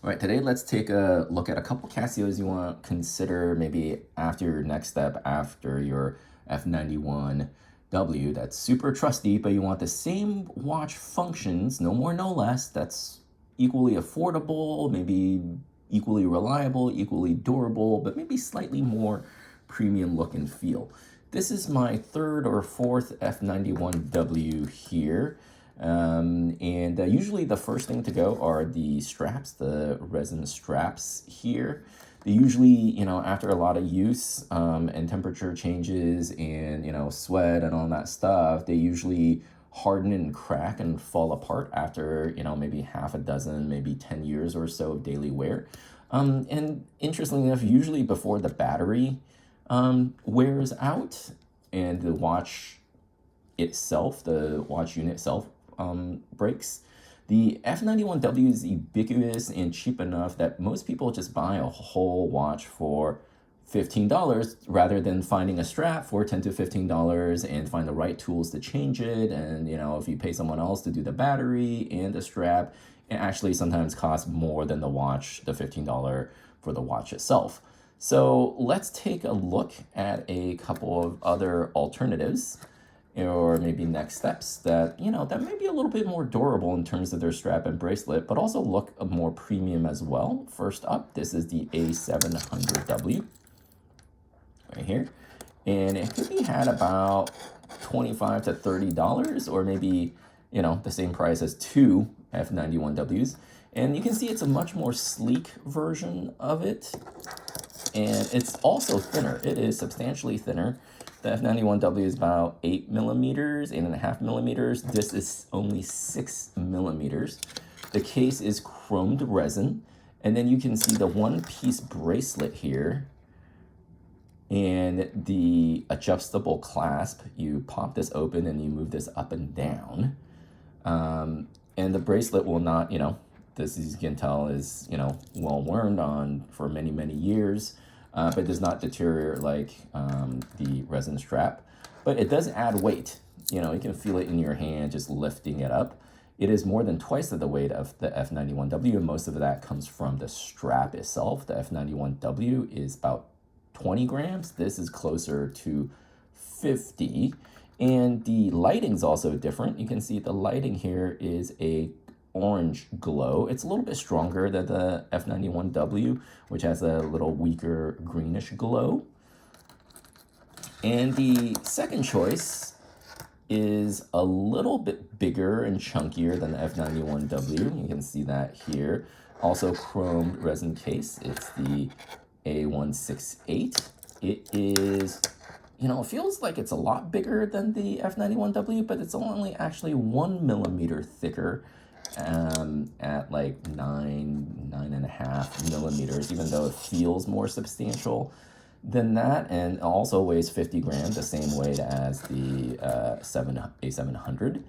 All right, today let's take a look at a couple Casios you want to consider maybe after your next step, after your F91W. That's super trusty, but you want the same watch functions, no more, no less. That's equally affordable, maybe equally reliable, equally durable, but maybe slightly more premium look and feel. This is my third or fourth F91W here. And usually the first thing to go are the straps, the resin straps here. They usually, after a lot of use and temperature changes and, sweat and all that stuff, they usually harden and crack and fall apart after, maybe half a dozen, maybe 10 years or so of daily wear. And interestingly enough, usually before the battery wears out and the watch itself, the watch unit itself, breaks. The F91W is ubiquitous and cheap enough that most people just buy a whole watch for $15 rather than finding a strap for $10 to $15 and find the right tools to change it. And, if you pay someone else to do the battery and the strap, it actually sometimes costs more than the watch, the $15 for the watch itself. So let's take a look at a couple of other alternatives or maybe next steps that, that may be a little bit more durable in terms of their strap and bracelet, but also look more premium as well. First up, this is the A700W right here. And it could be had about $25 to $30 or maybe, the same price as two F91Ws. And you can see it's a much more sleek version of it. And it's also thinner. It is substantially thinner. The F91W is about 8 millimeters, 8.5 millimeters. This is only 6 millimeters. The case is chromed resin. And then you can see the one-piece bracelet here and the adjustable clasp. You pop this open and you move this up and down. And the bracelet will not, this, as you can tell, is, well worn on for many, many years. But does not deteriorate like the resin strap. But it does add weight. You can feel it in your hand just lifting it up. It is more than twice of the weight of the F91W, and most of that comes from the strap itself. The F91W is about 20 grams. This is closer to 50. And the lighting's also different. You can see the lighting here is a orange glow. It's a little bit stronger than the F91W, which has a little weaker greenish glow. And the second choice is a little bit bigger and chunkier than the F91W. You can see that here. Also chromed resin case. It's the A168. It is, it feels like it's a lot bigger than the F91W, but it's only actually 1 millimeter thicker at like 9.5 millimeters, even though it feels more substantial than that, and also weighs 50 grams, the same weight as the A700.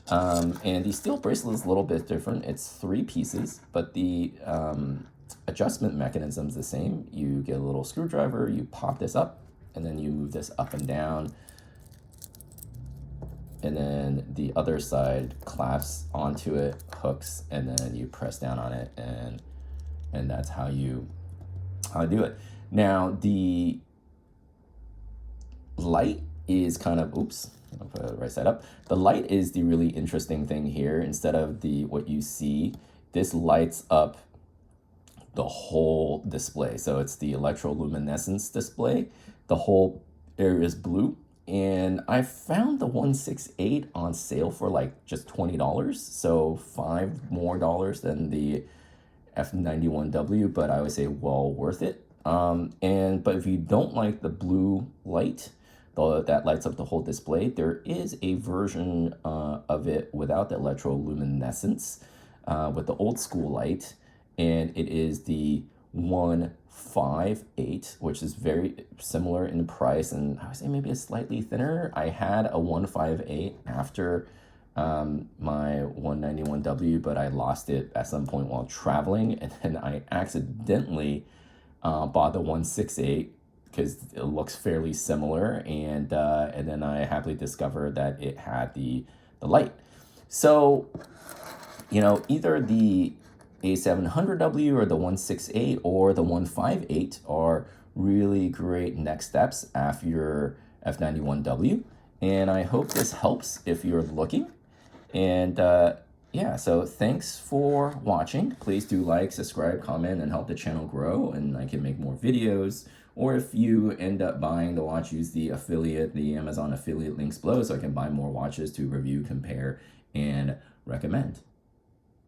And the steel bracelet is a little bit different. It's 3 pieces, but the adjustment mechanism is the same. You get a little screwdriver, you pop this up, and then you move this up and down. And then the other side clasps onto it, hooks, and then you press down on it, and that's how you do it. Now the light is kind of, I'll put it right side up. The light is the really interesting thing here. Instead of what you see, this lights up the whole display. So it's the electroluminescence display. The whole area is blue. And I found the 168 on sale for like just $20, so $5 more than the F91W, but I would say well worth it. But if you don't like the blue light that lights up the whole display, there is a version of it without the electroluminescence with the old school light, and it is the 158, which is very similar in price, and I would say maybe a slightly thinner. I had a 158 after my 191W, but I lost it at some point while traveling, and then I accidentally bought the 168 because it looks fairly similar, and then I happily discovered that it had the light. So, either the A700W or the 168 or the 158 are really great next steps after your F91W. And I hope this helps if you're looking. And yeah, so thanks for watching. Please do like, subscribe, comment, and help the channel grow, and I can make more videos. Or if you end up buying the watch, use the Amazon affiliate links below so I can buy more watches to review, compare, and recommend.